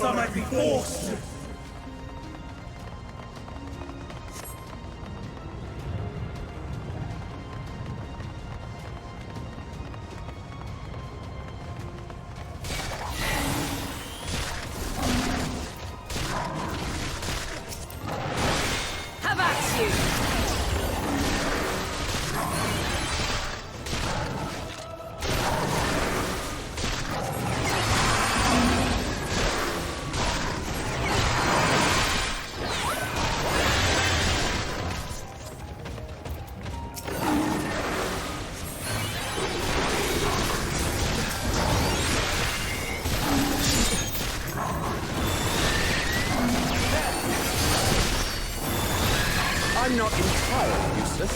I might be forced to. Have at you! I'm not entirely useless.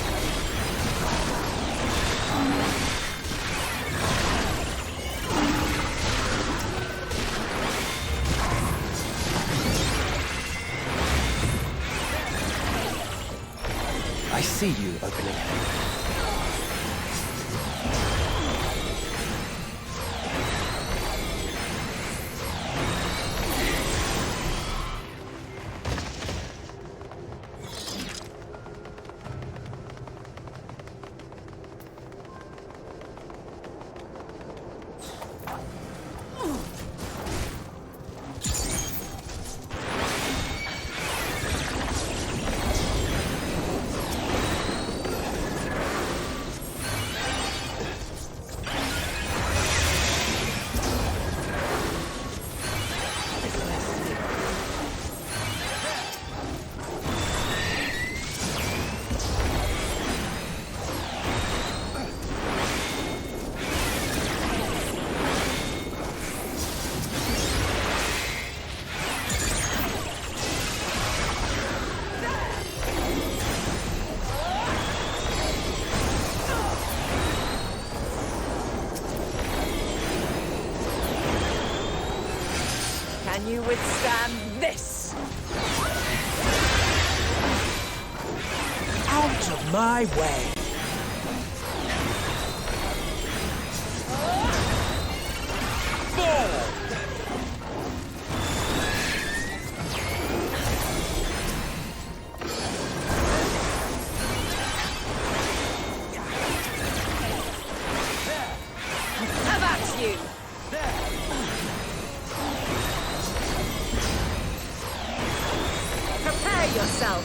I see you opening. Can you withstand this? Out of my way! Fall! Have at you! Prepare yourself!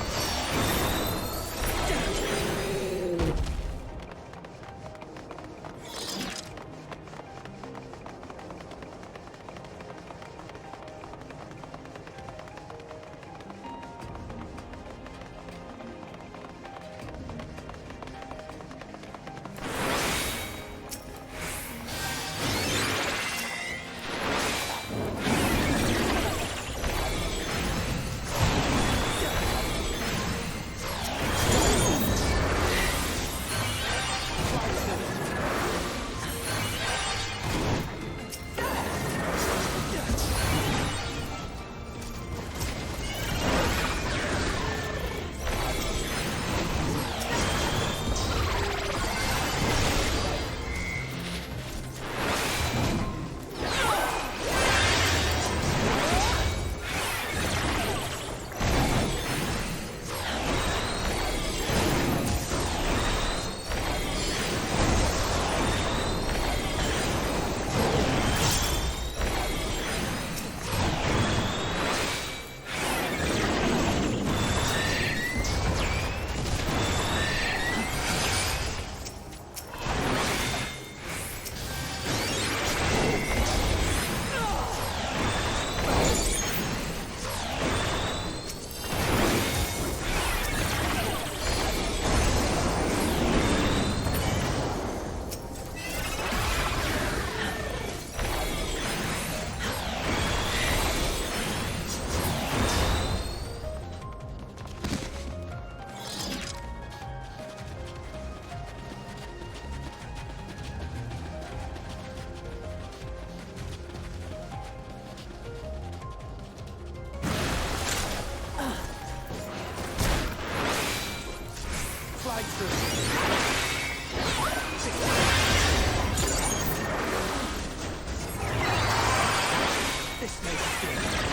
This may be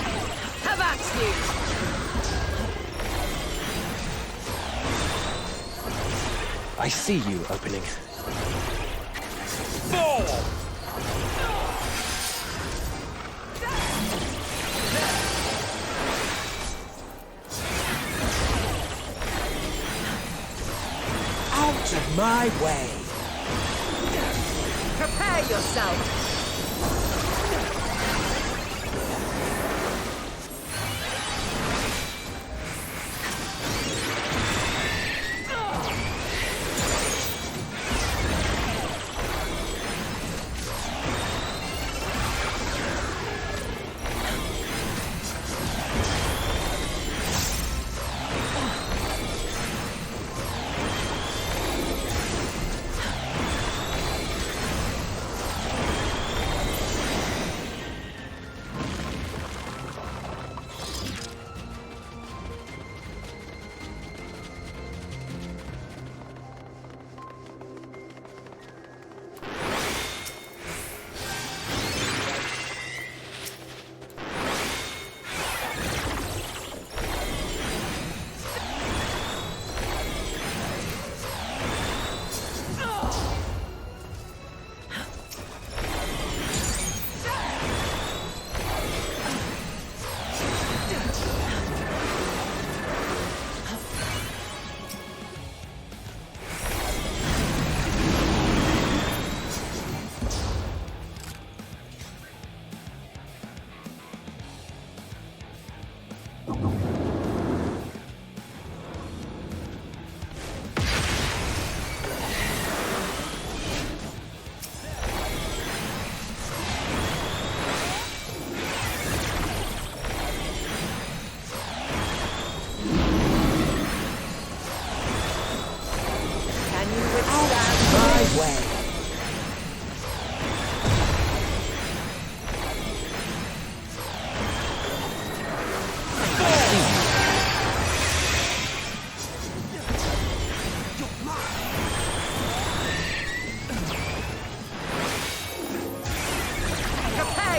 good. I see you opening. Out of my way. Prepare yourself.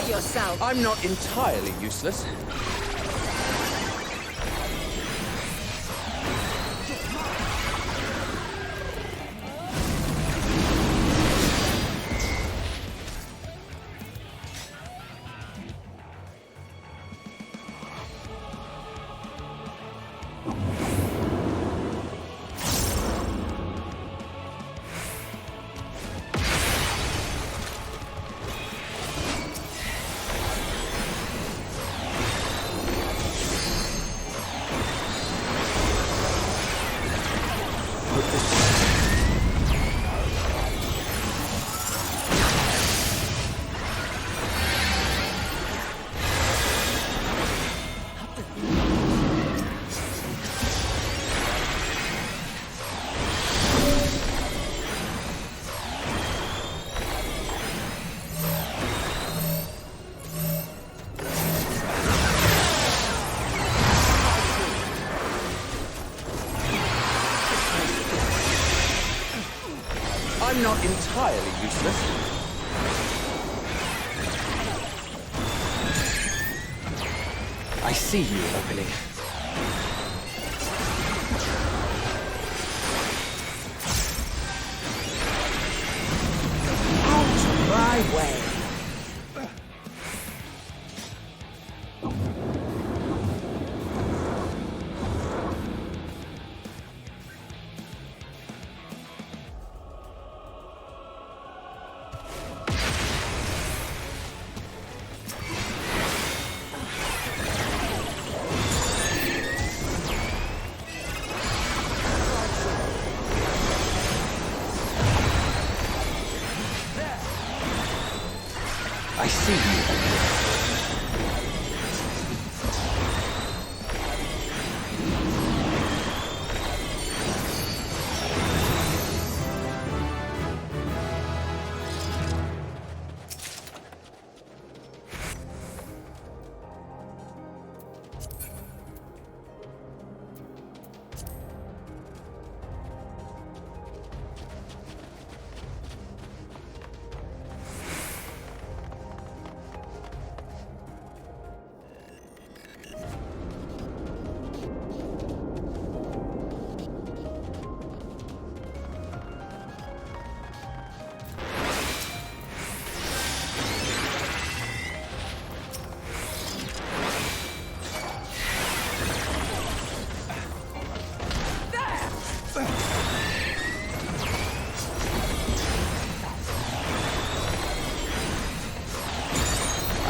Yourself. I'm not entirely useless. I'm not entirely useless. I see you opening. Out of my way. I see you.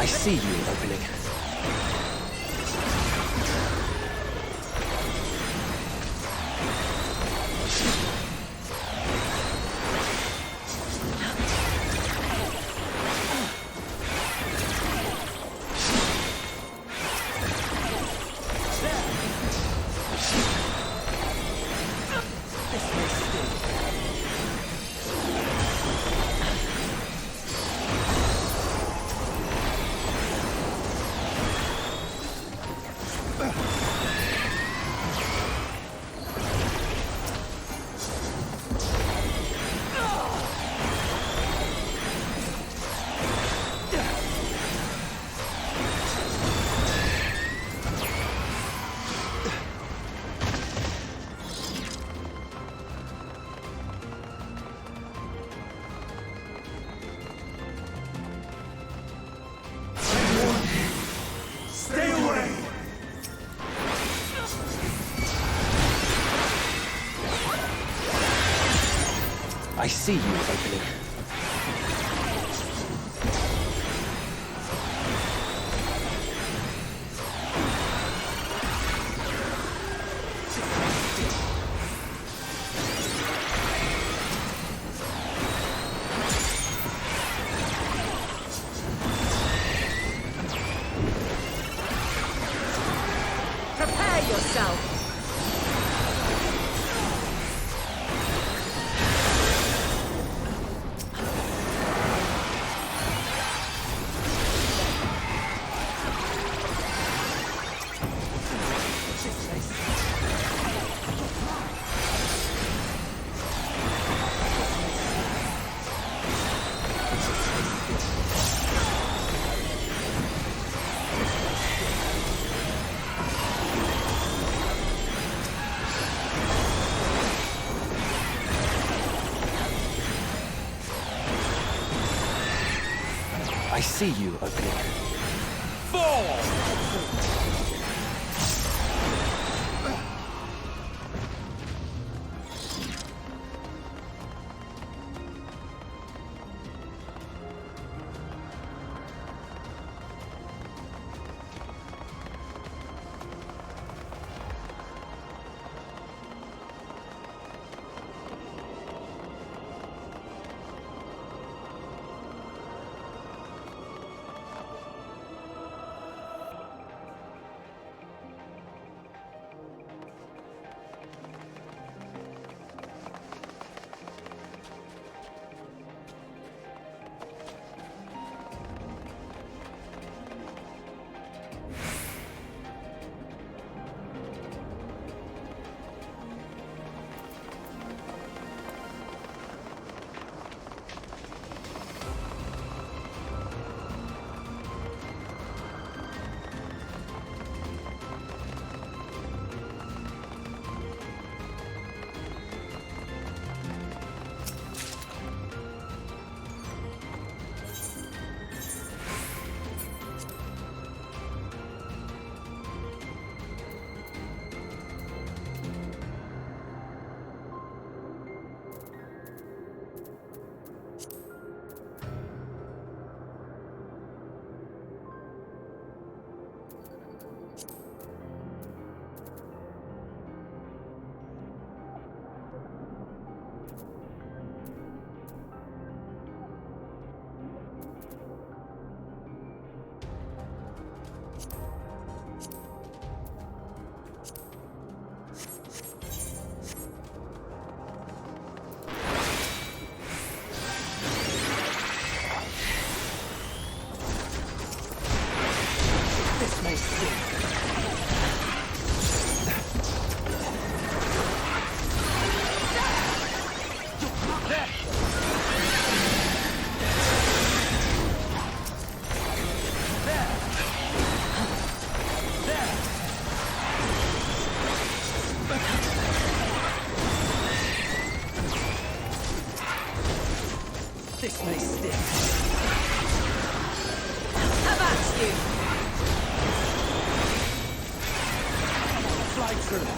I see you opening. Stay away! I see you opening. Prepare yourself. I see you opening. This may sting. This may sting. Avast you. Fly through.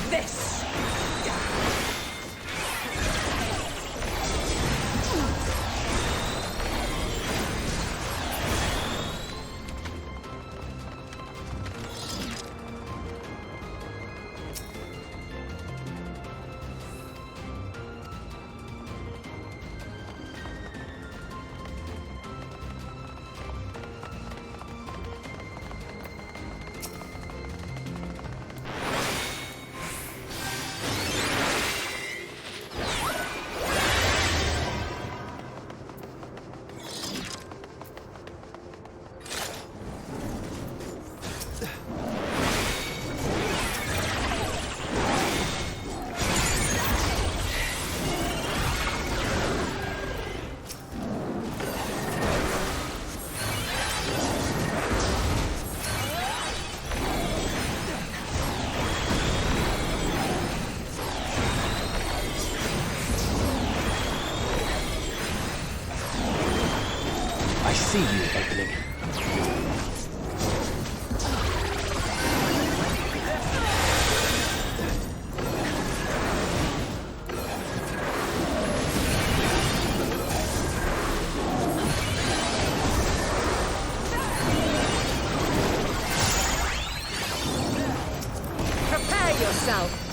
this. I see you opening. Prepare yourself.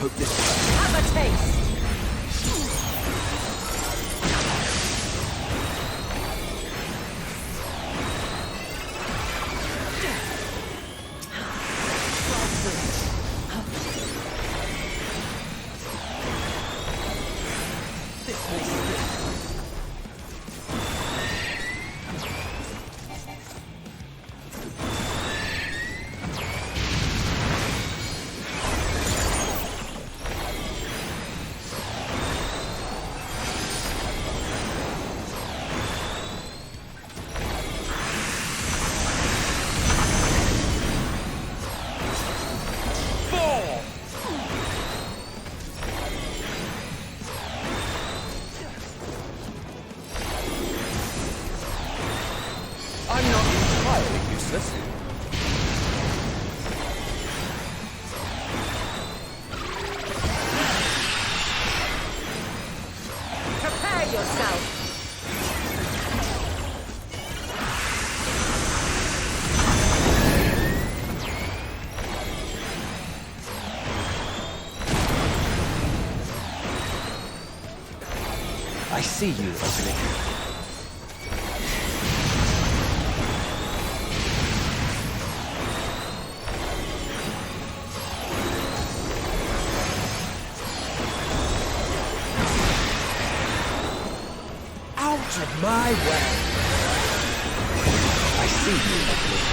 Hope this Have a taste. This may stick. I'm not entirely useless. Prepare yourself. I see you opening. Out of my way! I see you opening.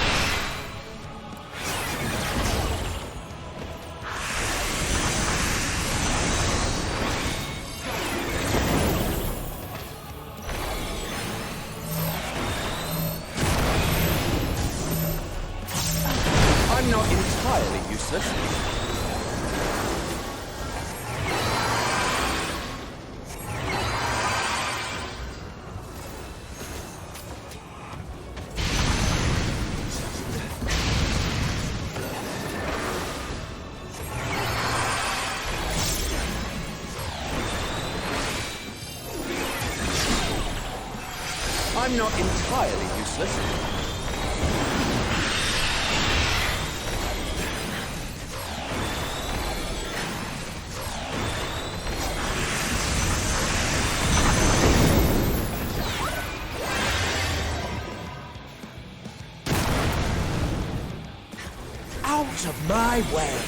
I'm not entirely useless. I'm not entirely useless. Out of my way!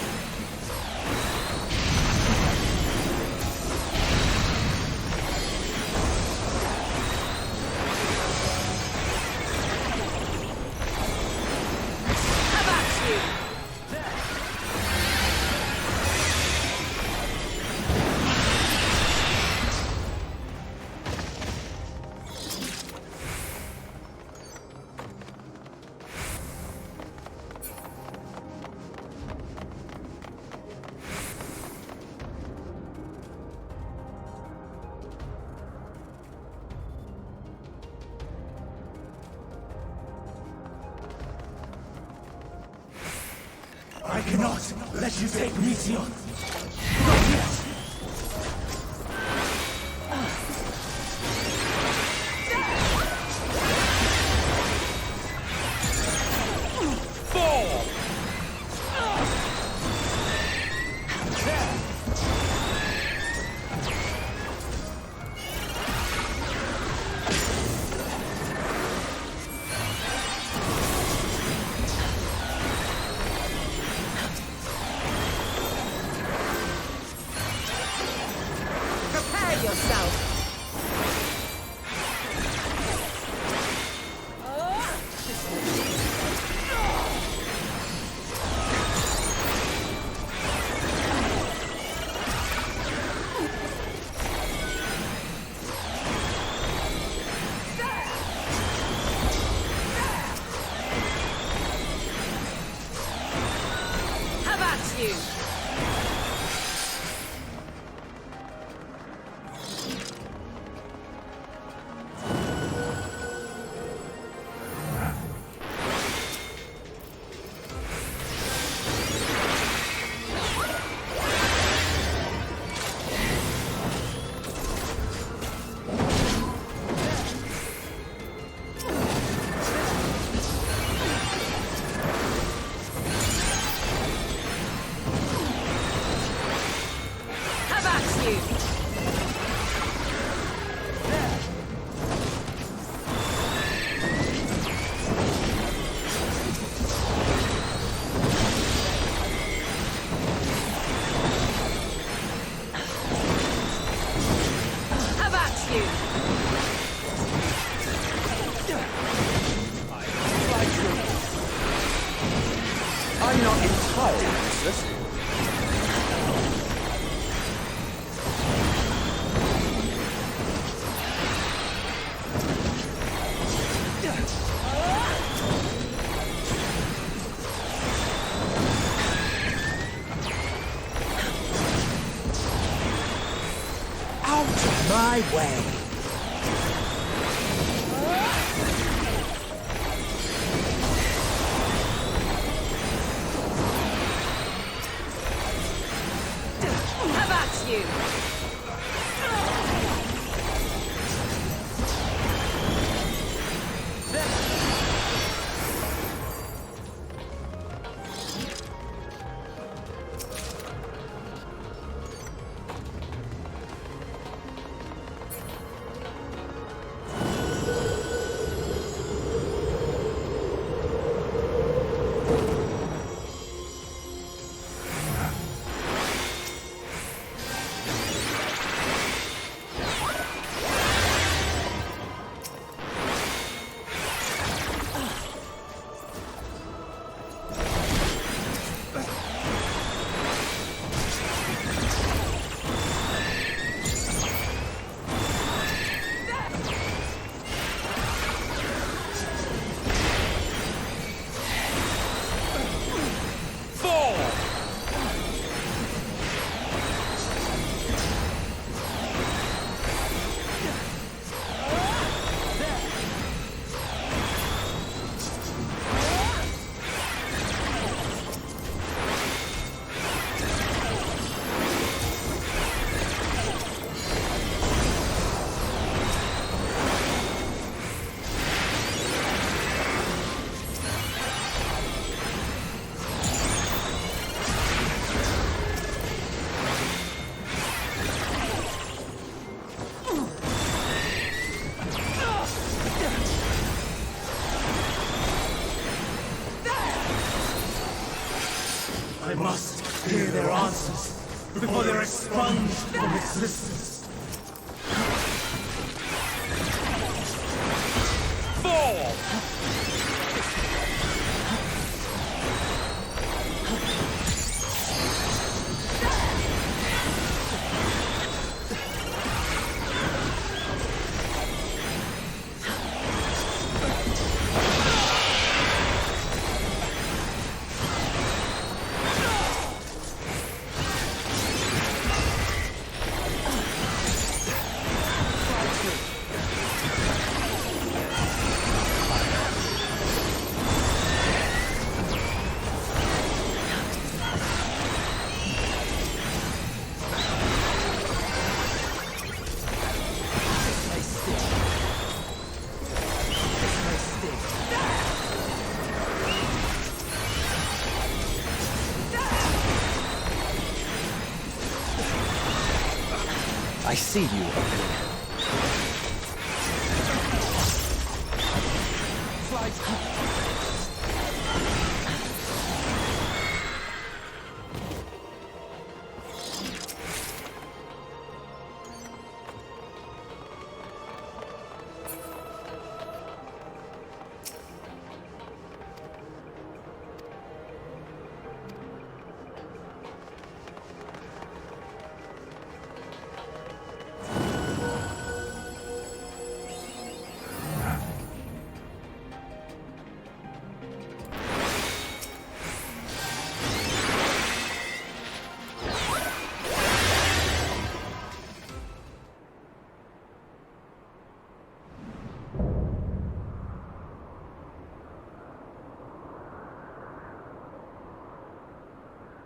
Have at you! I cannot let you take Mission. Not yet. Prepare yourself! Have at you! Have at you! Have at you! I'm not entirely useless. Out of my way! Have at you! must hear their answers before they're expunged from existence. Fall! I see you, Opening.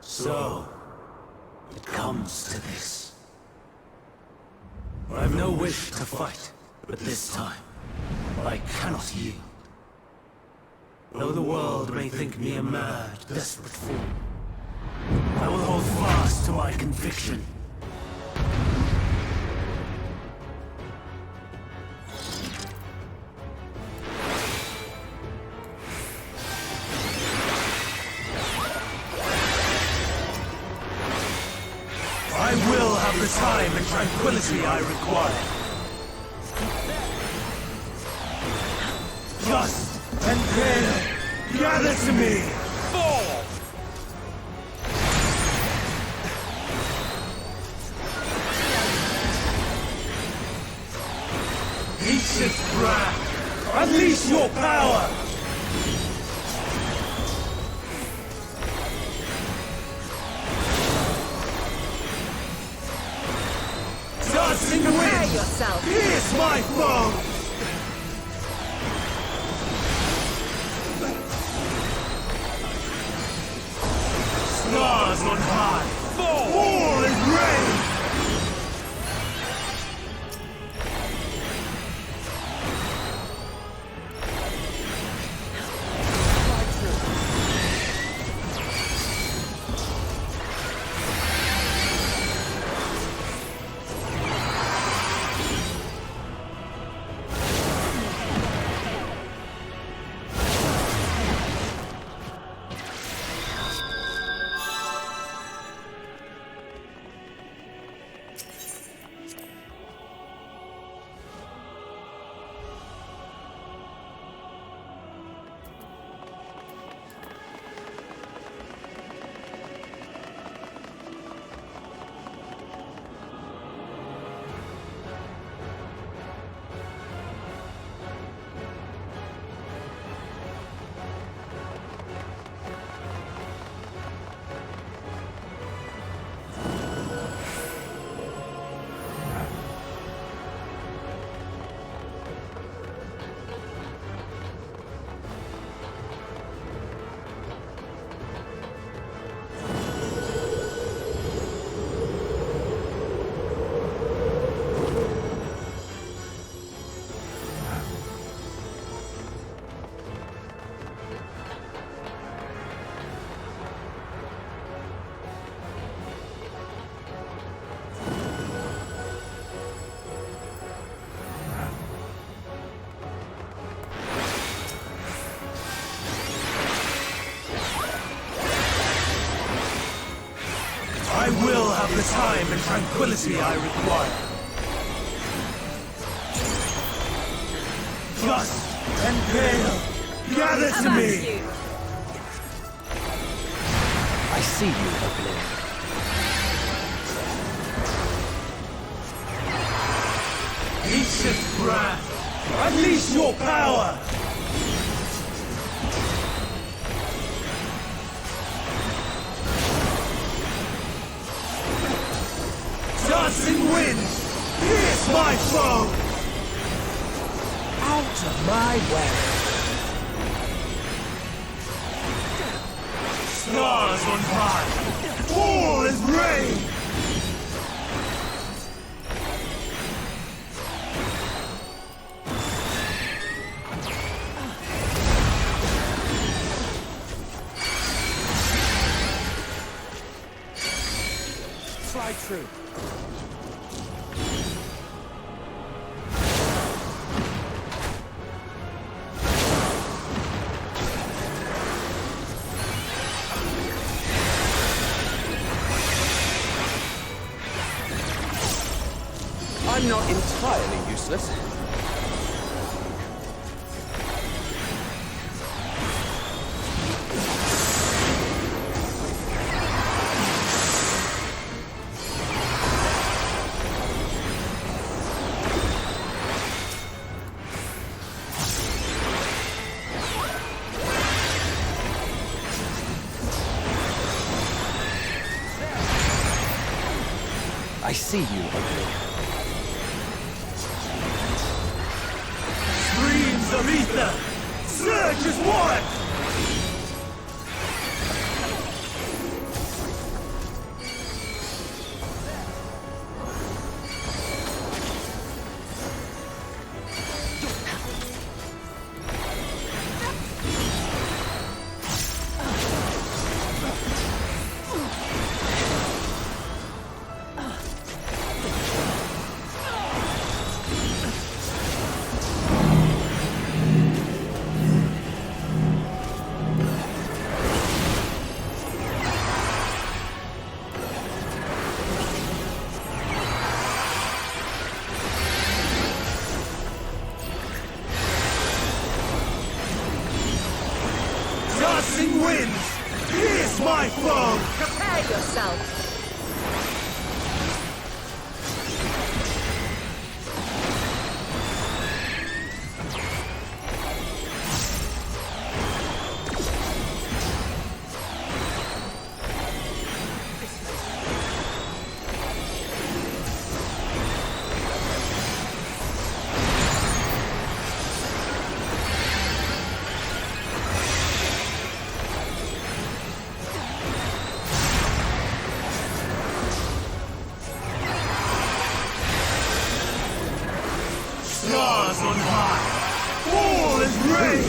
So, it comes to this. I have no wish to fight, but this time, I cannot yield. Though the world may think me a mad, desperate fool, I will hold fast to my conviction. I will have the time and tranquility I require. Dust and pain, gather to me! Fall! Ancient brand, unleash your power! Dust in the Prepare wind! yourself. Pierce my foe! Stars on high! War is ready! the time and tranquility I require. Dust and gale, gather to Avast me! you! I see you, Oblivion. Ancient wrath, unleash your power! Dancing winds, pierce my foe! Out of my way. Stars on high, fall as rain! Try true. I'm not entirely useless. I see you, Oblivion. Streams of ether, surge as one! Dancing winds, pierce my foe! Prepare yourself! Stars on high, fall as rain!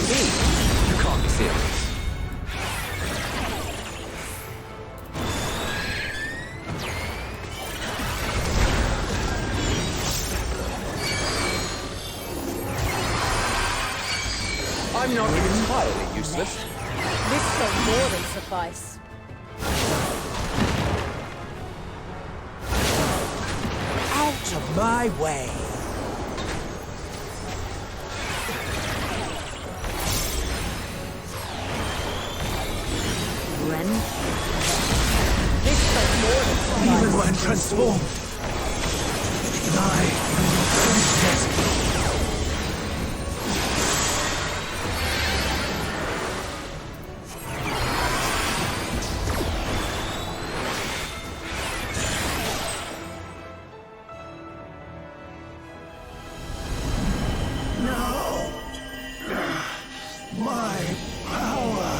You can't be serious. I'm not entirely useless. This shall more than suffice. Out of my way. Ren? This shall more than suffice. Even when transformed, I am princess. My power!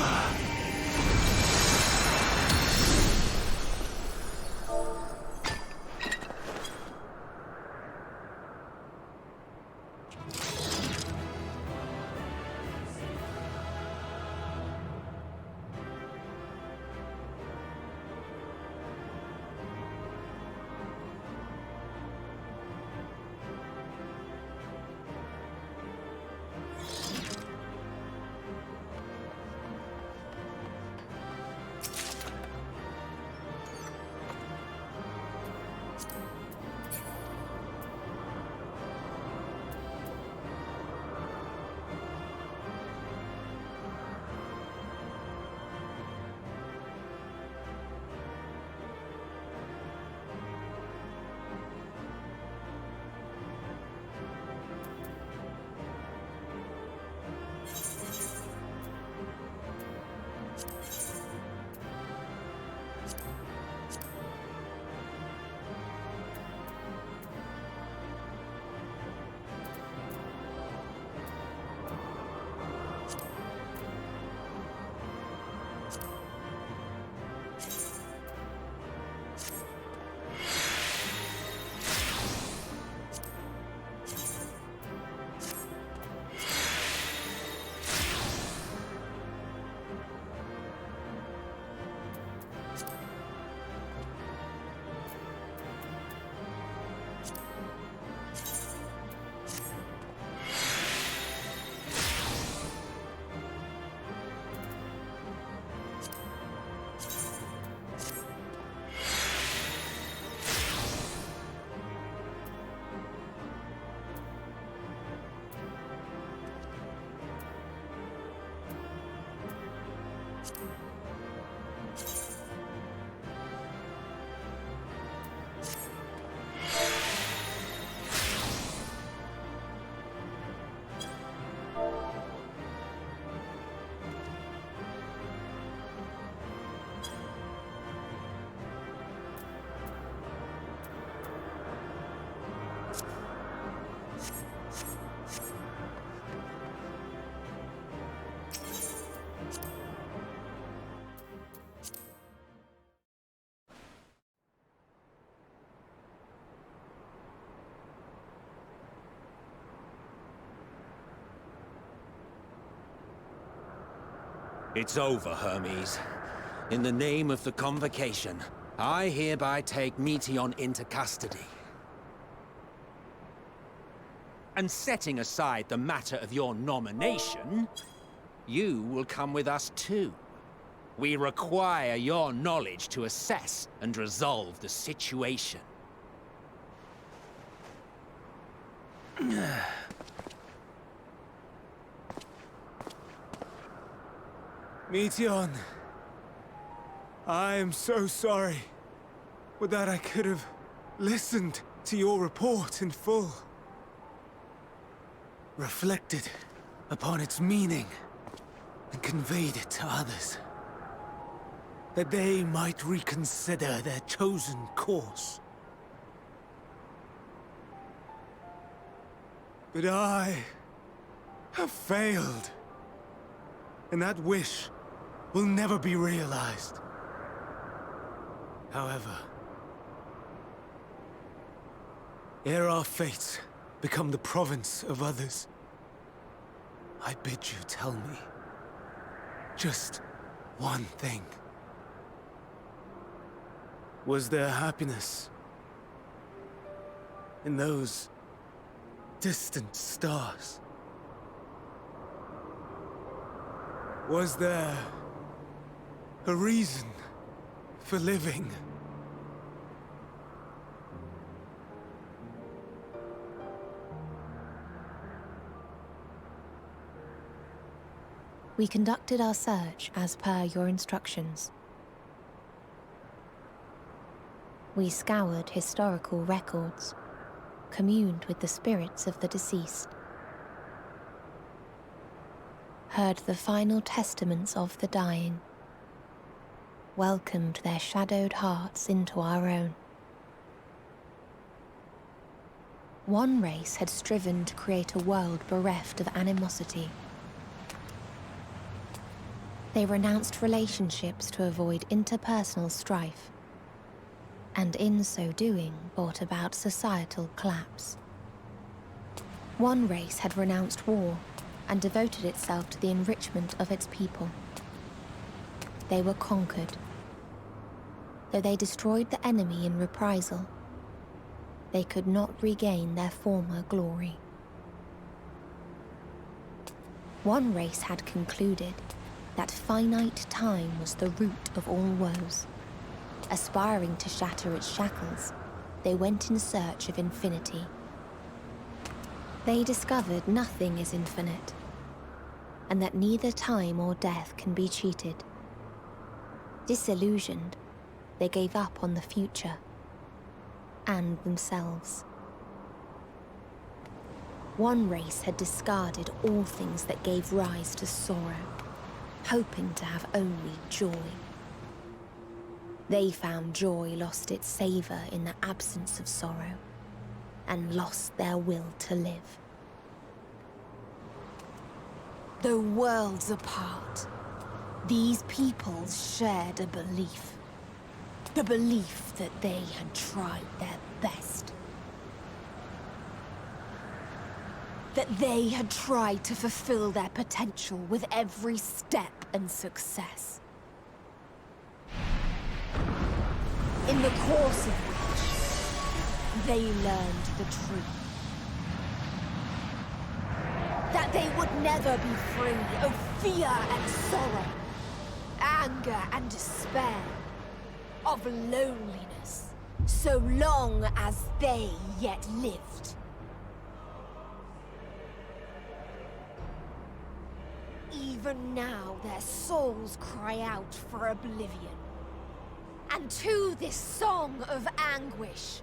It's over, Hermes. In the name of the Convocation, I hereby take Meteion into custody. And setting aside the matter of your nomination, you will come with us too. We require your knowledge to assess and resolve the situation. Meteion, I am so sorry. Would that I could have listened to your report in full. Reflected upon its meaning and conveyed it to others. That they might reconsider their chosen course. But I have failed. And that wish will never be realized. However, ere our fates become the province of others, I bid you tell me just one thing. Was there happiness in those distant stars? Was there a reason for living? We conducted our search as per your instructions. We scoured historical records, communed with the spirits of the deceased, heard the final testaments of the dying, welcomed their shadowed hearts into our own. One race had striven to create a world bereft of animosity. They renounced relationships to avoid interpersonal strife, and in so doing brought about societal collapse. One race had renounced war and devoted itself to the enrichment of its people. They were conquered. Though they destroyed the enemy in reprisal, they could not regain their former glory. One race had concluded that finite time was the root of all woes. Aspiring to shatter its shackles, they went in search of infinity. They discovered nothing is infinite, and that neither time or death can be cheated. Disillusioned, they gave up on the future and themselves. One race had discarded all things that gave rise to sorrow, hoping to have only joy. They found joy lost its savor in the absence of sorrow, and lost their will to live. Though worlds apart, these peoples shared a belief. The belief that they had tried their best. That they had tried to fulfill their potential with every step and success. In the course of which, they learned the truth. That they would never be free of fear and sorrow, anger and despair, of loneliness, so long as they yet lived. Even now their souls cry out for oblivion. And to this song of anguish,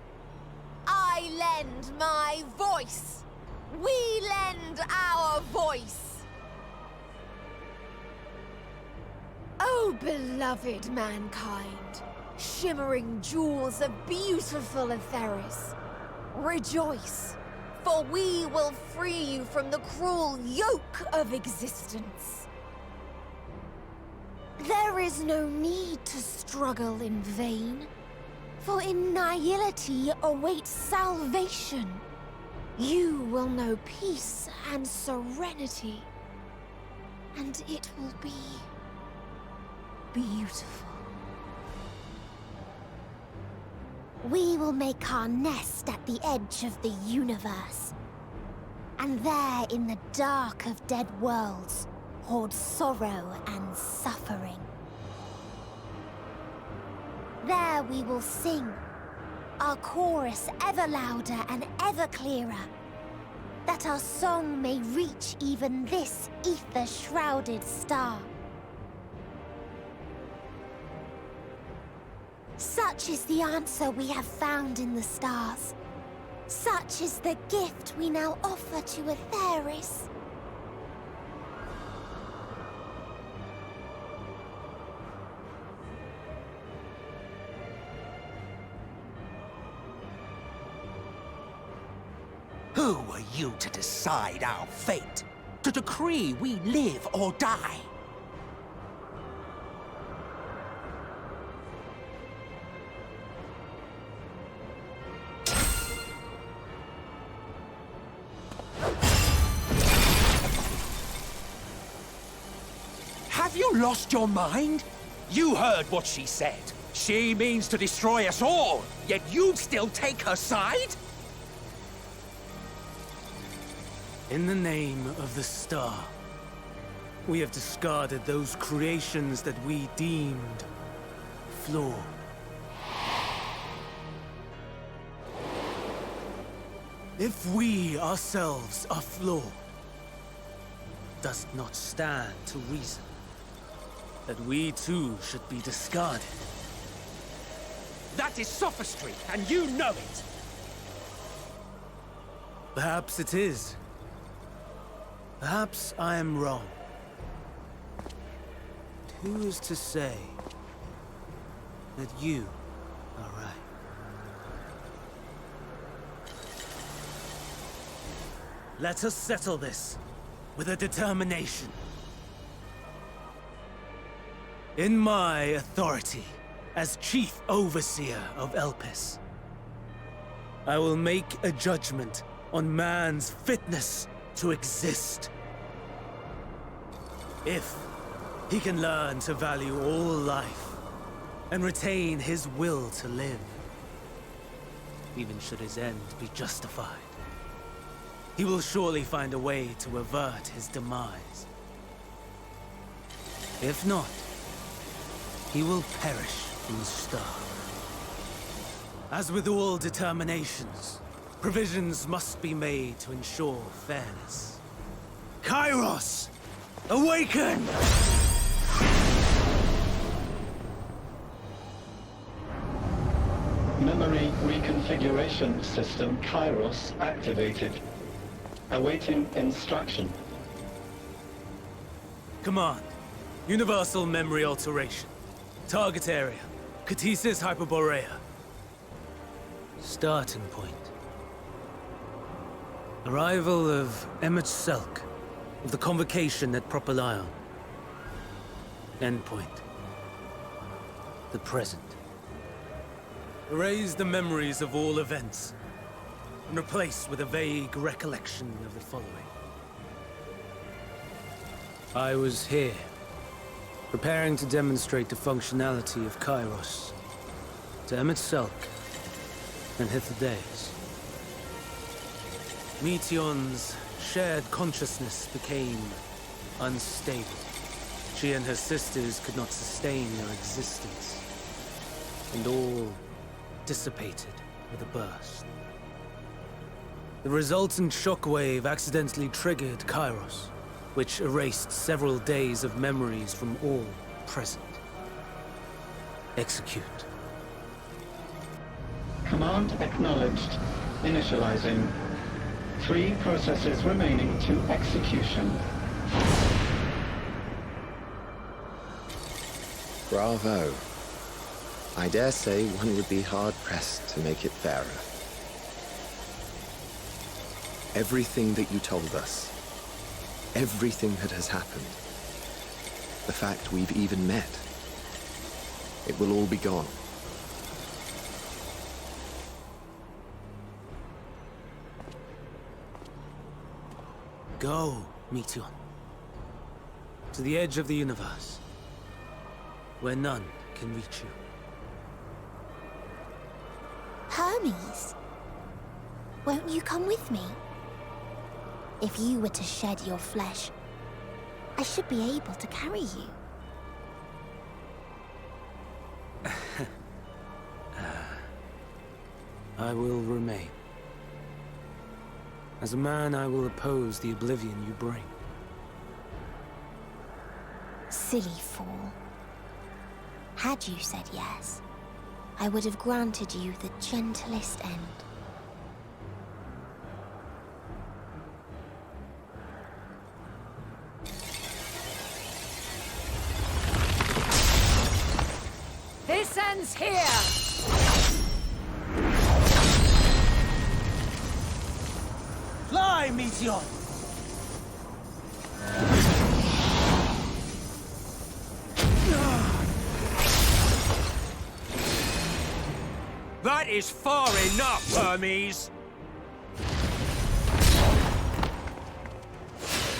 I lend my voice. We lend our voice. Oh, beloved mankind, shimmering jewels of beautiful Etheris, rejoice, for we will free you from the cruel yoke of existence. There is no need to struggle in vain, for in nihility awaits salvation. You will know peace and serenity, and it will be beautiful. We will make our nest at the edge of the universe. And there, in the dark of dead worlds, hoard sorrow and suffering. There we will sing, our chorus ever louder and ever clearer, that our song may reach even this ether-shrouded star. Such is the answer we have found in the stars. Such is the gift we now offer to Etheris. Who are you to decide our fate? To decree we live or die? Have you lost your mind? You heard what she said. She means to destroy us all, yet you'd still take her side? In the name of the Star, we have discarded those creations that we deemed flawed. If we ourselves are flawed, does it not stand to reason that we too should be discarded? That is sophistry, and you know it! Perhaps it is. Perhaps I am wrong. But who is to say that you are right? Let us settle this with a determination. In my authority as Chief Overseer of Elpis, I will make a judgment on man's fitness to exist. If he can learn to value all life and retain his will to live, even should his end be justified, he will surely find a way to avert his demise. If not, he will perish in the star. As with all determinations, provisions must be made to ensure fairness. Kairos! Awaken! Memory reconfiguration system Kairos activated. Awaiting instruction. Command. Universal memory alteration. Target area. Catesis Hyperborea. Starting point. Arrival of Emmett Selk, of the Convocation at Propylion. Endpoint. The present. Erase the memories of all events, and replace with a vague recollection of the following. I was here, preparing to demonstrate the functionality of Kairos to Emmett Selk and Hitherdays. Meteon's shared consciousness became unstable. She and her sisters could not sustain their existence, and all dissipated with a burst. The resultant shockwave accidentally triggered Kairos, which erased several days of memories from all present. Execute. Command acknowledged. Initializing. 3 processes remaining to execution. Bravo. I dare say one would be hard-pressed to make it fairer. Everything that you told us, everything that has happened, the fact we've even met, it will all be gone. Go, Meteion. To the edge of the universe, where none can reach you. Hermes, won't you come with me? If you were to shed your flesh, I should be able to carry you. I will remain. As a man, I will oppose the oblivion you bring. Silly fool. Had you said yes, I would have granted you the gentlest end. This ends here! Fly, Meteion! That is far enough, Hermes!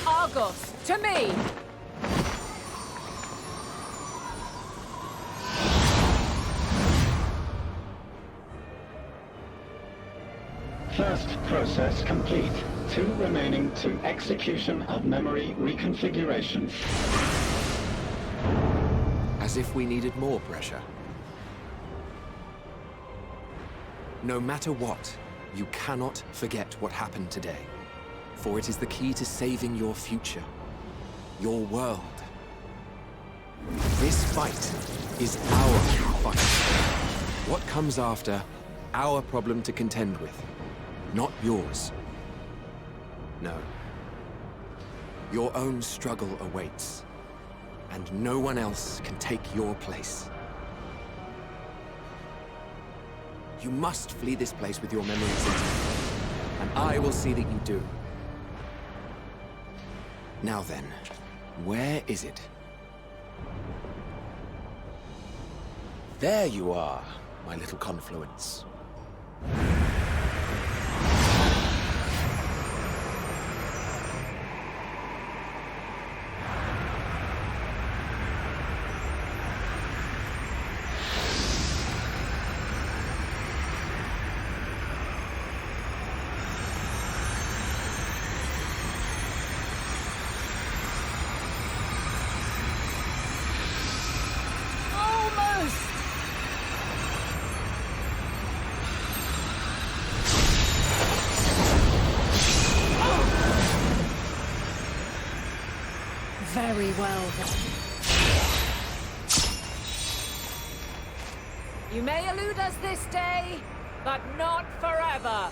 Argos, to me! First process complete. 2 remaining to execution of memory reconfiguration. As if we needed more pressure. No matter what, you cannot forget what happened today. For it is the key to saving your future. Your world. This fight is our fight. What comes after, our problem to contend with. Not yours. No. Your own struggle awaits. And no one else can take your place. You must flee this place with your memories intact. And I will see that you do. Now then, where is it? There you are, my little confluence. Very well, then. You may elude us this day, but not forever.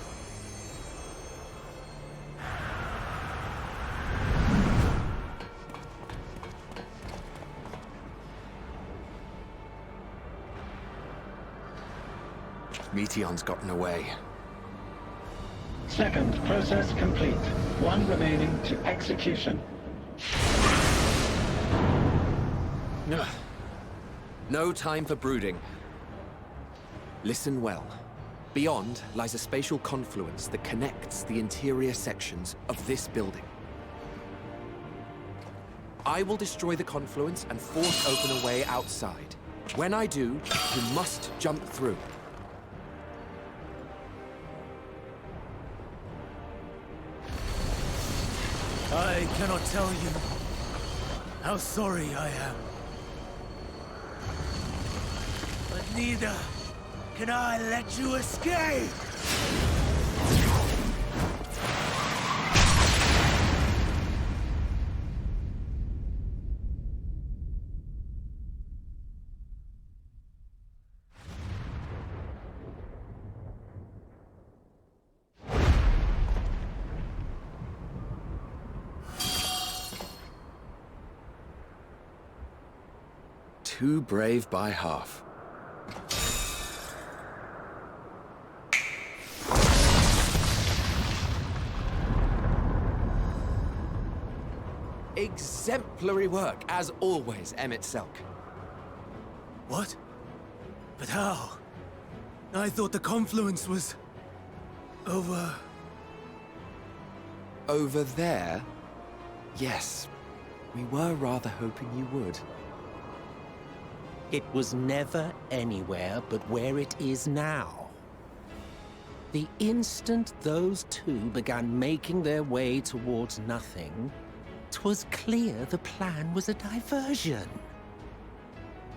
Meteion's gotten away. Second process complete. 1 remaining to execution. No time for brooding. Listen well. Beyond lies a spatial confluence that connects the interior sections of this building. I will destroy the confluence and force open a way outside. When I do, you must jump through. I cannot tell you how sorry I am. But neither can I let you escape! Too brave by half. Exemplary work, as always, Emmett Selk. What? But how? I thought the confluence was... over... Over there? Yes. We were rather hoping you would. It was never anywhere but where it is now. The instant those two began making their way towards nothing, 'twas clear the plan was a diversion.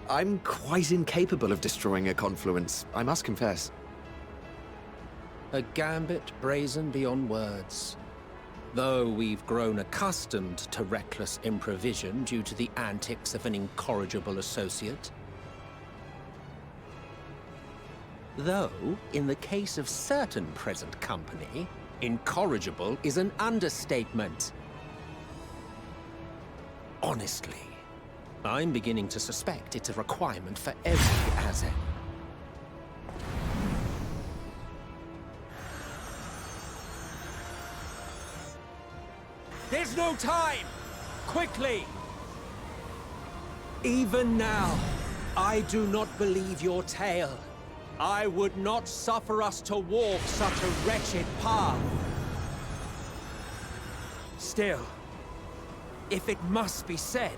I'm quite incapable of destroying a confluence, I must confess. A gambit brazen beyond words. Though we've grown accustomed to reckless improvision due to the antics of an incorrigible associate. Though, in the case of certain present company, incorrigible is an understatement. Honestly, I'm beginning to suspect it's a requirement for every Azen. There's no time! Quickly! Even now, I do not believe your tale. I would not suffer us to walk such a wretched path. Still, if it must be said,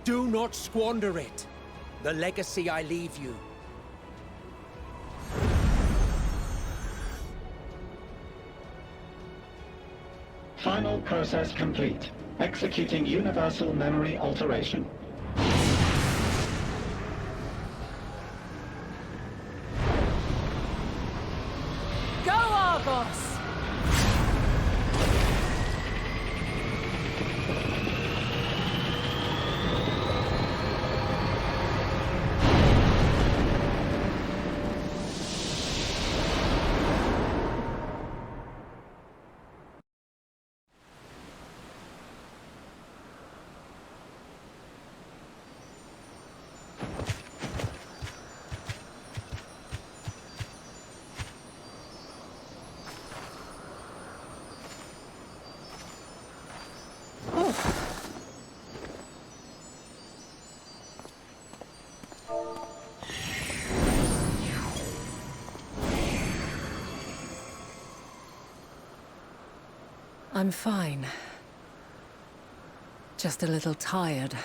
do not squander it. The legacy I leave you. Final process complete. Executing universal memory alteration. Go, Argos! I'm fine. Just a little tired.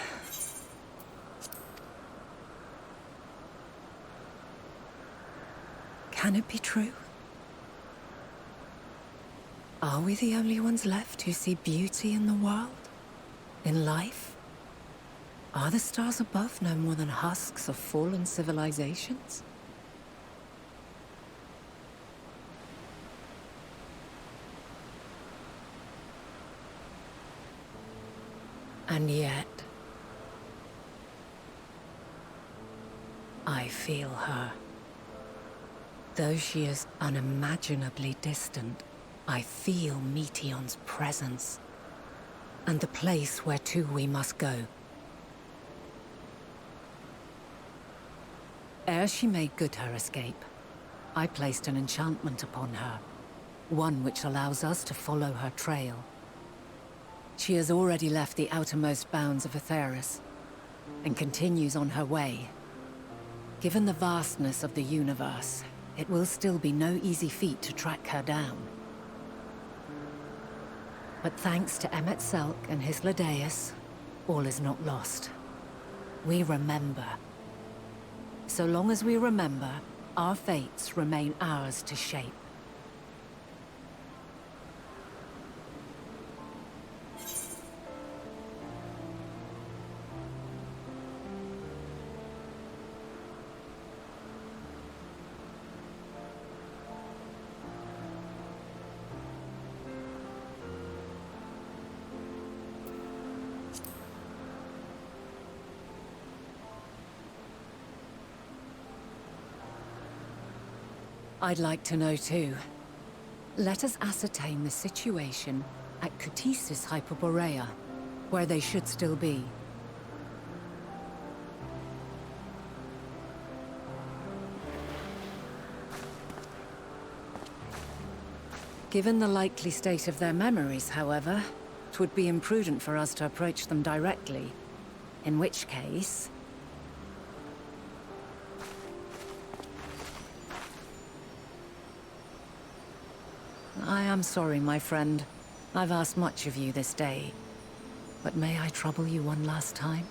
Can it be true? Are we the only ones left who see beauty in the world? In life? Are the stars above no more than husks of fallen civilizations? And yet, I feel her. Though she is unimaginably distant, I feel Meteion's presence, and the place where to we must go. Ere she made good her escape, I placed an enchantment upon her, one which allows us to follow her trail. She has already left the outermost bounds of Aetheris, and continues on her way. Given the vastness of the universe, it will still be no easy feat to track her down. But thanks to Emmett Selk and his Ladeus, all is not lost. We remember. So long as we remember, our fates remain ours to shape. I'd like to know too. Let us ascertain the situation at Cutisis Hyperborea. where they should still be. Given the likely state of their memories, however, it would be imprudent for us to approach them directly. In which case... I am sorry, my friend. I've asked much of you this day. But may I trouble you one last time?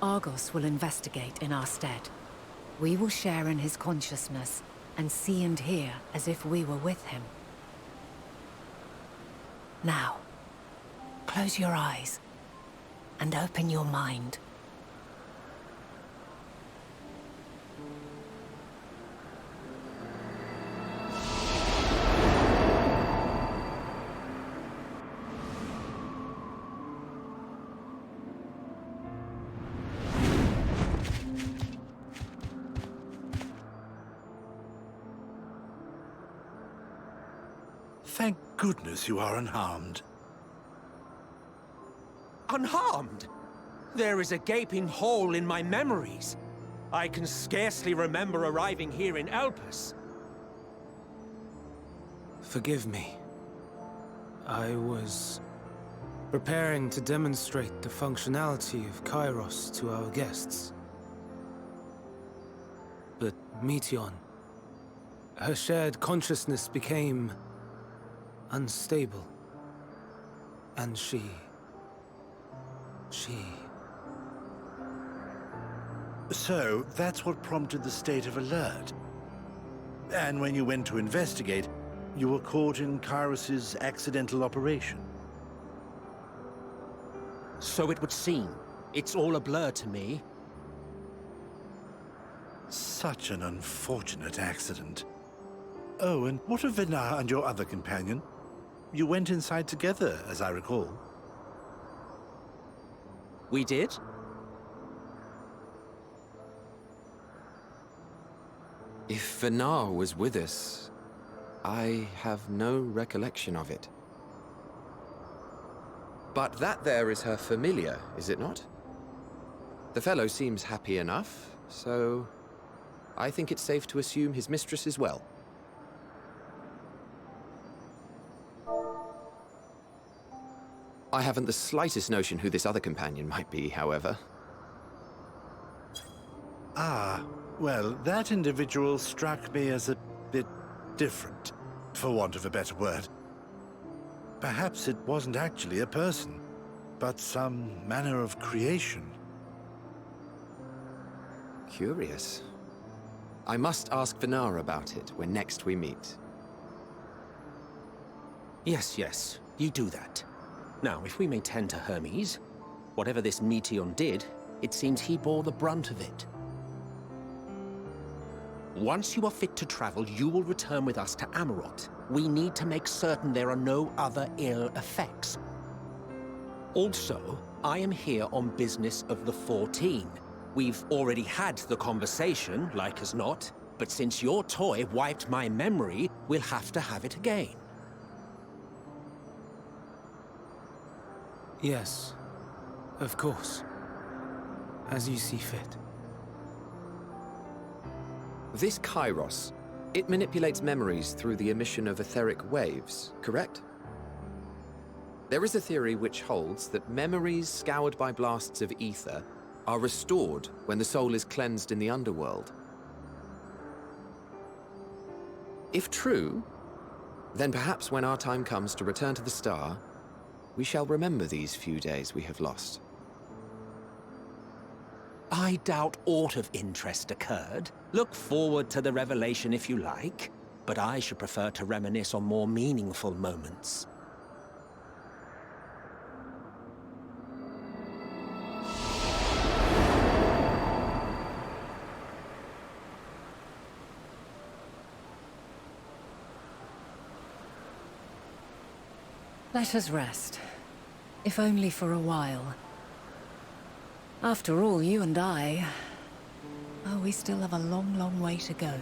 Argos will investigate in our stead. We will share in his consciousness and see and hear as if we were with him. Now, close your eyes and open your mind. Thank goodness you are unharmed. Unharmed? There is a gaping hole in my memories. I can scarcely remember arriving here in Elpis. Forgive me. I was preparing to demonstrate the functionality of Kairos to our guests. But Meteon, her shared consciousness became unstable. And she... So, that's what prompted the state of alert. And when you went to investigate, you were caught in Kairos's accidental operation. So it would seem. It's all a blur to me. Such an unfortunate accident. Oh, and what of Venar and your other companion? You went inside together, as I recall. We did? If Venar was with us, I have no recollection of it. But that there is her familiar, is it not? The fellow seems happy enough, so I think it's safe to assume his mistress is well. I haven't the slightest notion who this other companion might be, however. Ah, well, that individual struck me as a bit different, for want of a better word. Perhaps it wasn't actually a person, but some manner of creation. Curious. I must ask Venar about it when next we meet. Yes, you do that. Now, if we may tend to Hermes, whatever this Meteon did, it seems he bore the brunt of it. Once you are fit to travel, you will return with us to Amarot. We need to make certain there are no other ill effects. Also, I am here on business of the 14. We've already had the conversation, like as not, but since your toy wiped my memory, we'll have to have it again. Yes, of course. As you see fit. This Kairos, it manipulates memories through the emission of etheric waves, correct? There is a theory which holds that memories scoured by blasts of ether are restored when the soul is cleansed in the underworld. If true, then perhaps when our time comes to return to the star, we shall remember these few days we have lost. I doubt aught of interest occurred. Look forward to the revelation if you like, but I should prefer to reminisce on more meaningful moments. Let us rest, if only for a while. After all, you and I... Oh, we still have a long, long way to go.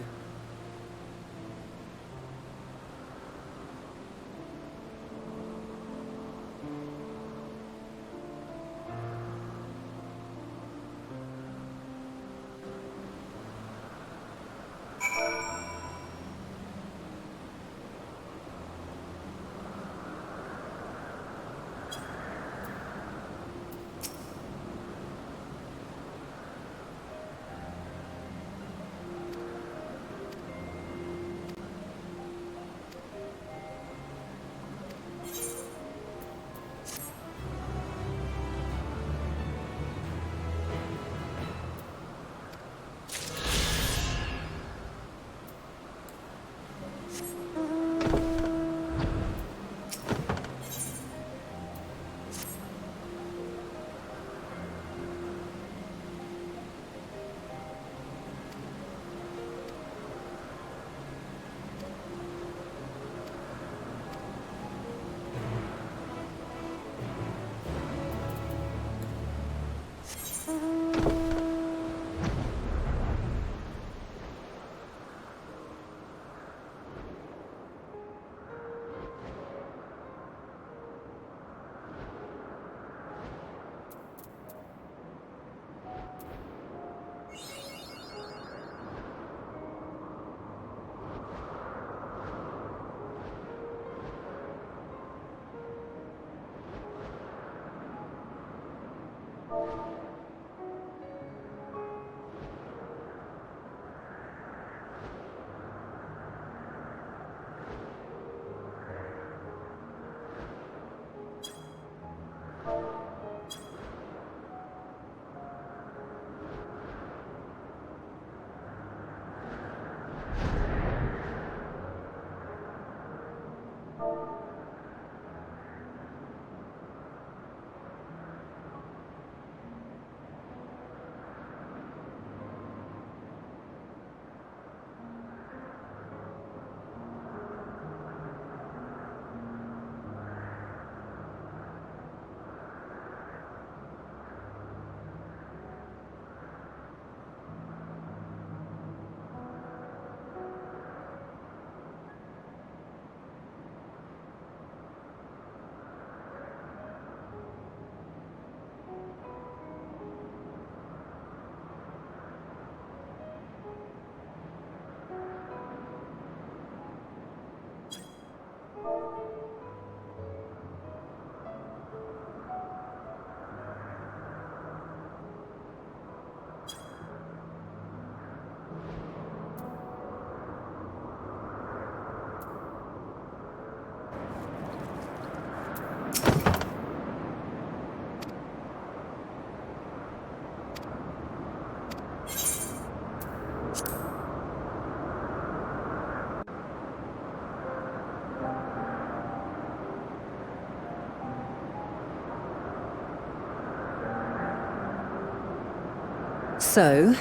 So,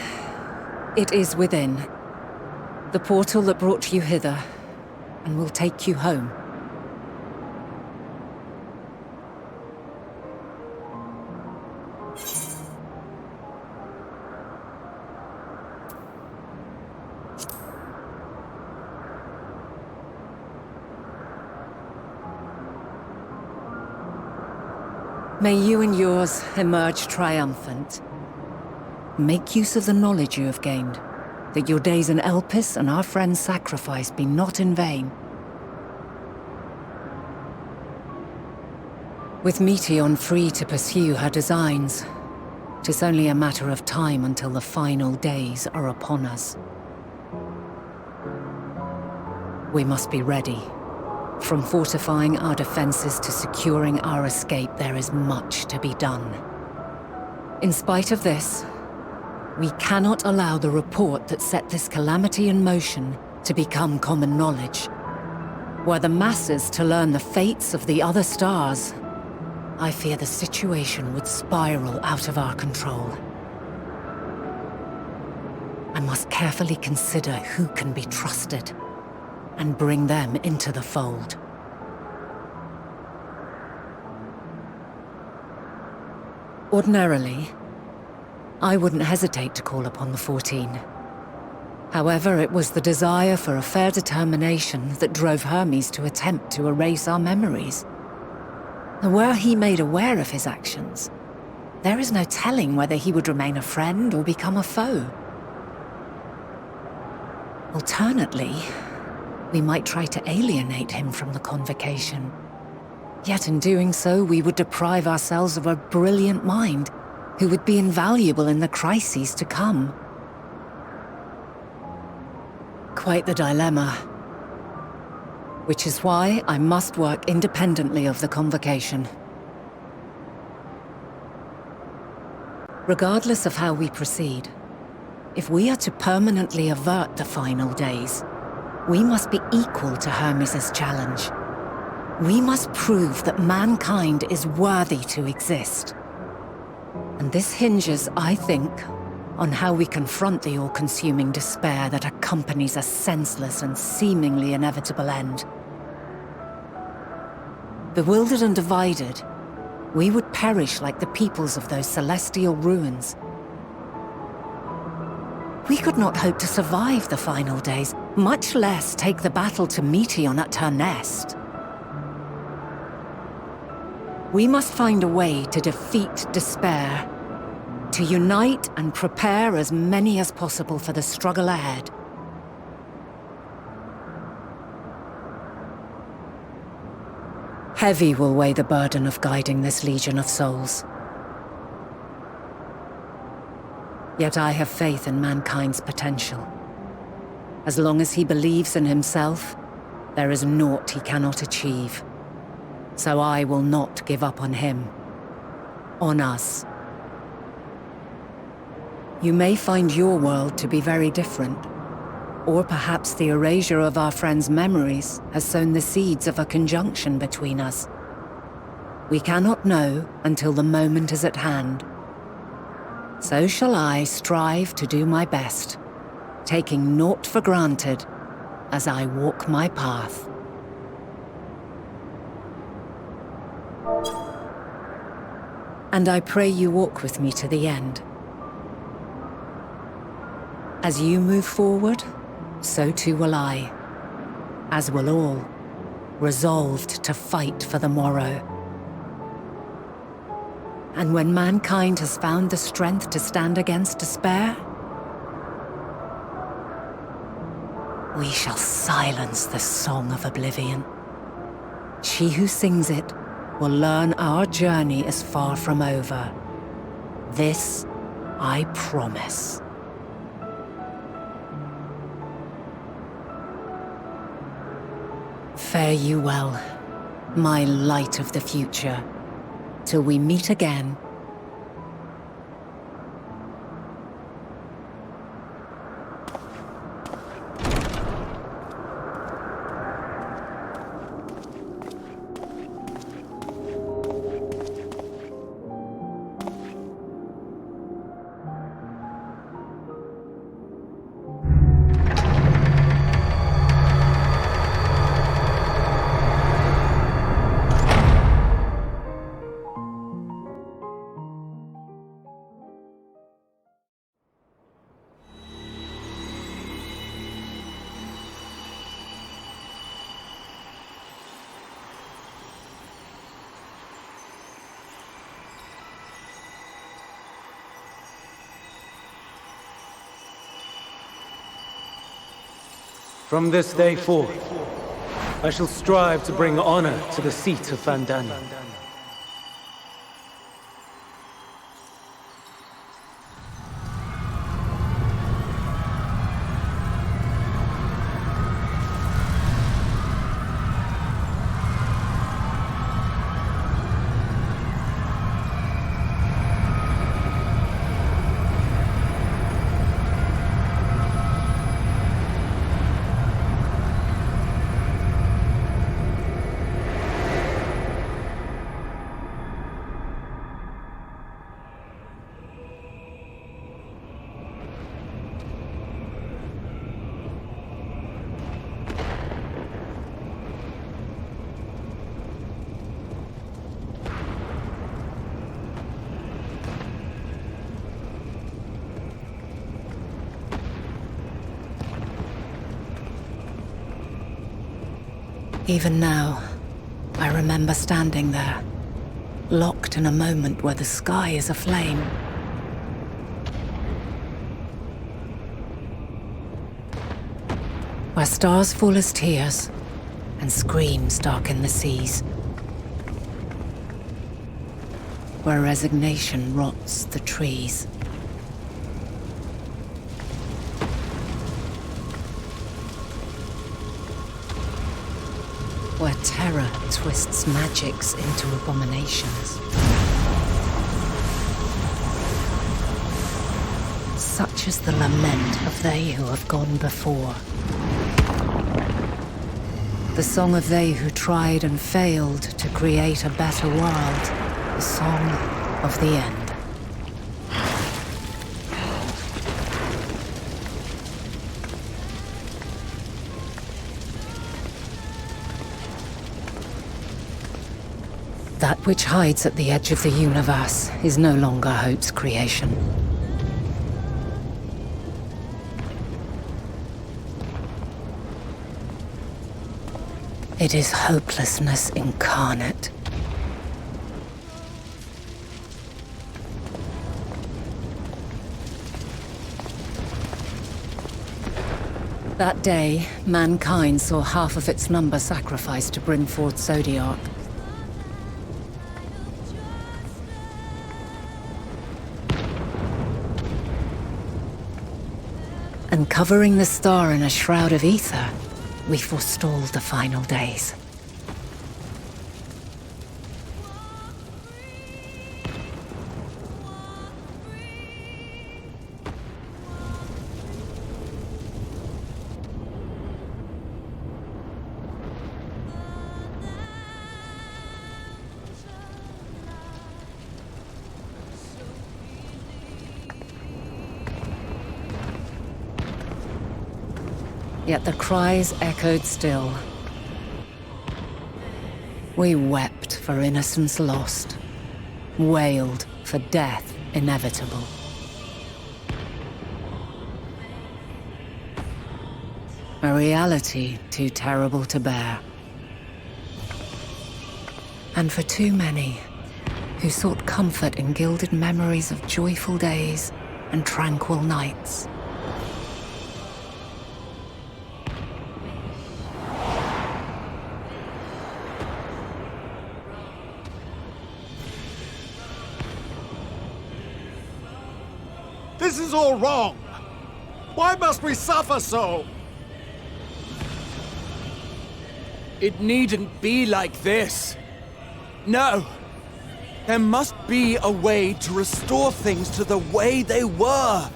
it is within. The portal that brought you hither, and will take you home. May you and yours emerge triumphant. Make use of the knowledge you have gained, that your days in Elpis and our friend's sacrifice be not in vain. With Meteion free to pursue her designs, 'tis only a matter of time until the final days are upon us. We must be ready. From fortifying our defenses to securing our escape, there is much to be done. In spite of this, we cannot allow the report that set this calamity in motion to become common knowledge. Were the masses to learn the fates of the other stars, I fear the situation would spiral out of our control. I must carefully consider who can be trusted, and bring them into the fold. Ordinarily, I wouldn't hesitate to call upon the 14. However, it was the desire for a fair determination that drove Hermes to attempt to erase our memories. And were he made aware of his actions, there is no telling whether he would remain a friend or become a foe. Alternately, we might try to alienate him from the convocation. Yet in doing so, we would deprive ourselves of a brilliant mind who would be invaluable in the crises to come. Quite the dilemma. Which is why I must work independently of the convocation. Regardless of how we proceed, if we are to permanently avert the final days, we must be equal to Hermes' challenge. We must prove that mankind is worthy to exist. And this hinges, I think, on how we confront the all-consuming despair that accompanies a senseless and seemingly inevitable end. Bewildered and divided, we would perish like the peoples of those celestial ruins. We could not hope to survive the final days, much less take the battle to Meteon at her nest. We must find a way to defeat despair, to unite and prepare as many as possible for the struggle ahead. Heavy will weigh the burden of guiding this legion of souls. Yet I have faith in mankind's potential. As long as he believes in himself, there is naught he cannot achieve. So I will not give up on him, on us. You may find your world to be very different, or perhaps the erasure of our friends' memories has sown the seeds of a conjunction between us. We cannot know until the moment is at hand. So shall I strive to do my best, taking naught for granted as I walk my path. And I pray you walk with me to the end. As you move forward, so too will I, as will all, resolved to fight for the morrow. And when mankind has found the strength to stand against despair, we shall silence the song of oblivion. She who sings it will learn our journey is far from over. This I promise. Fare you well, my light of the future, till we meet again. From this day forth, I shall strive to bring honor to the seat of Vandana. Even now, I remember standing there, locked in a moment where the sky is aflame. Where stars fall as tears, and screams darken the seas. Where resignation rots the trees. Where terror twists magics into abominations. Such is the lament of they who have gone before. The song of they who tried and failed to create a better world. The song of the end. That which hides at the edge of the universe is no longer Hope's creation. It is hopelessness incarnate. That day, mankind saw half of its number sacrificed to bring forth Zodiark. And covering the star in a shroud of ether, we forestalled the final days. Yet the cries echoed still. We wept for innocence lost, wailed for death inevitable. A reality too terrible to bear. And for too many who sought comfort in gilded memories of joyful days and tranquil nights. This is all wrong! Why must we suffer so? It needn't be like this. No. There must be a way to restore things to the way they were.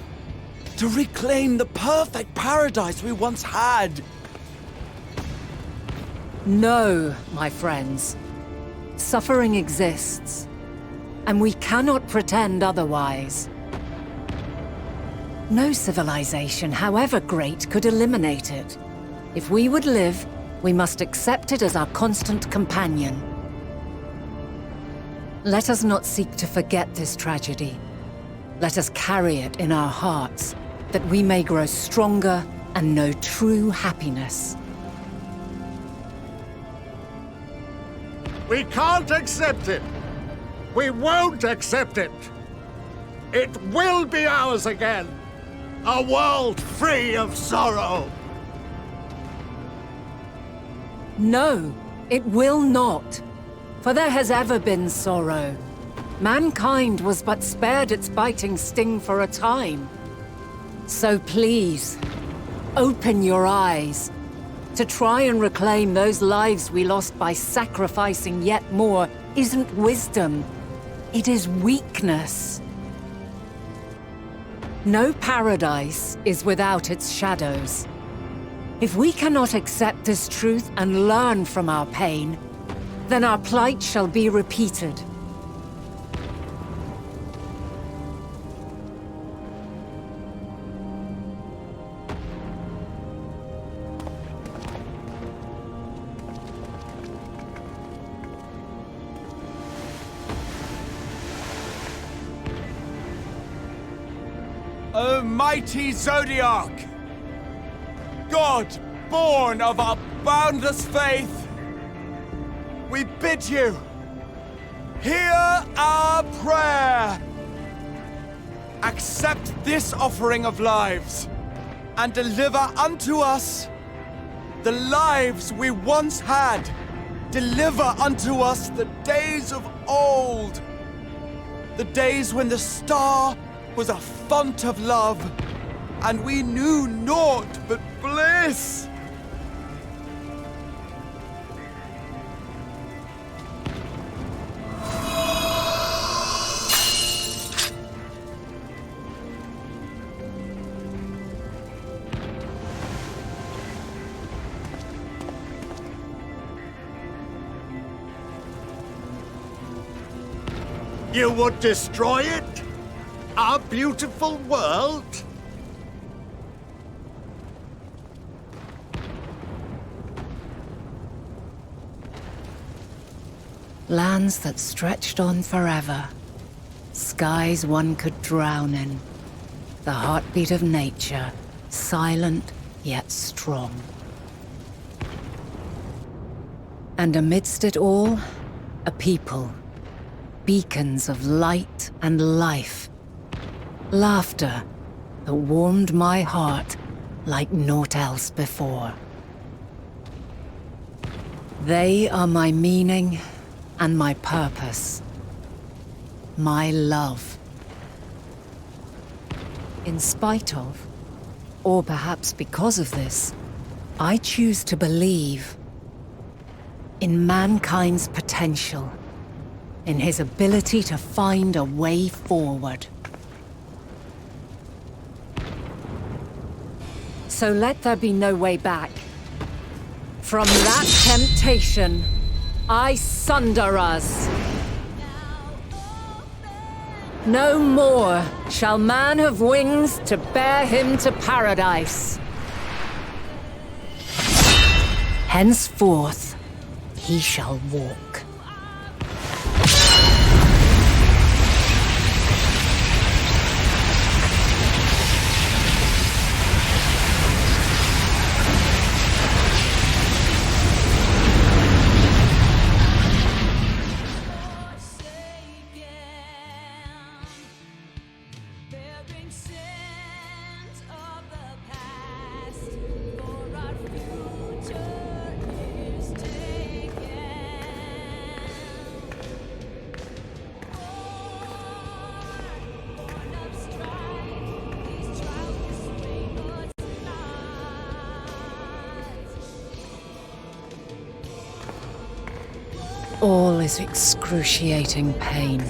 To reclaim the perfect paradise we once had. No, my friends. Suffering exists, and we cannot pretend otherwise. No civilization, however great, could eliminate it. If we would live, we must accept it as our constant companion. Let us not seek to forget this tragedy. Let us carry it in our hearts, that we may grow stronger and know true happiness. We can't accept it! We won't accept it! It will be ours again! A world free of sorrow! No, it will not. For there has ever been sorrow. Mankind was but spared its biting sting for a time. So please, open your eyes. To try and reclaim those lives we lost by sacrificing yet more isn't wisdom. It is weakness. No paradise is without its shadows. If we cannot accept this truth and learn from our pain, then our plight shall be repeated. O mighty Zodiark! God, born of our boundless faith! we bid you, hear our prayer. Accept this offering of lives, and deliver unto us the lives we once had. Deliver unto us the days of old, the days when the star was a font of love, and we knew naught but bliss. You would destroy it? Our beautiful world? Lands that stretched on forever. Skies one could drown in. The heartbeat of nature, silent yet strong. And amidst it all, a people. Beacons of light and life. Laughter that warmed my heart like naught else before. They are my meaning and my purpose. My love. In spite of, or perhaps because of this, I choose to believe in mankind's potential. In his ability to find a way forward. So let there be no way back. From that temptation, I sunder us. No more shall man have wings to bear him to paradise. Henceforth, he shall walk. All is excruciating pain.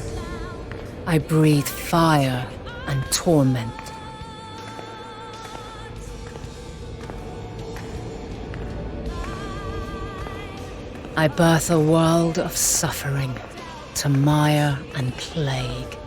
I breathe fire and torment. I birth a world of suffering to mire and plague.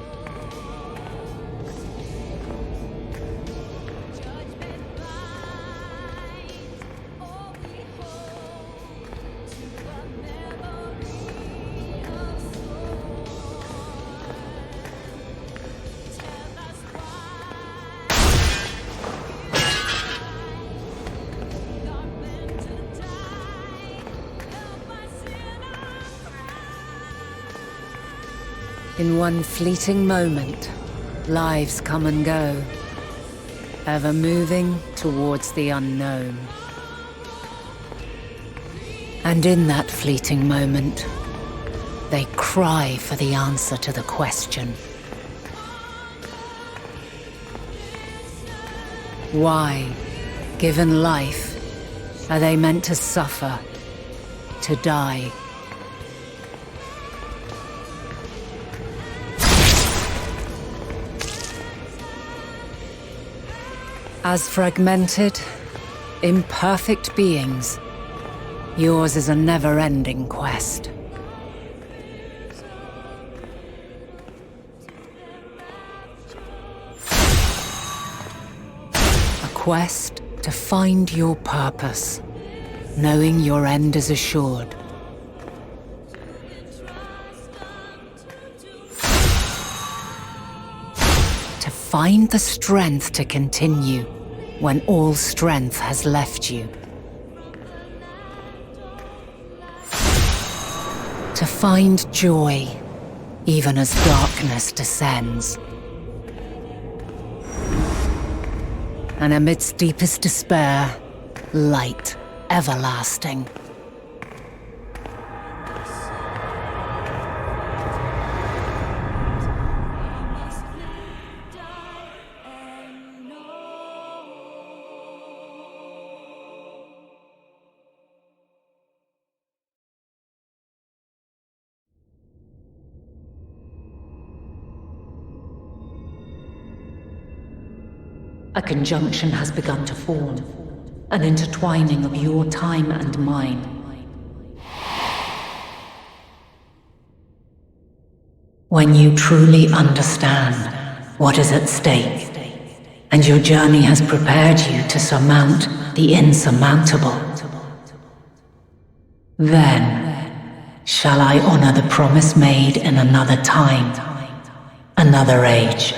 In one fleeting moment, lives come and go, ever moving towards the unknown. And in that fleeting moment, they cry for the answer to the question. Why, given life, are they meant to suffer, to die? As fragmented, imperfect beings, yours is a never-ending quest. A quest to find your purpose, knowing your end is assured. To find the strength to continue when all strength has left you. find joy, even as darkness descends. And amidst deepest despair, light everlasting. A conjunction has begun to form, an intertwining of your time and mine. When you truly understand what is at stake, and your journey has prepared you to surmount the insurmountable, then shall I honor the promise made in another time, another age.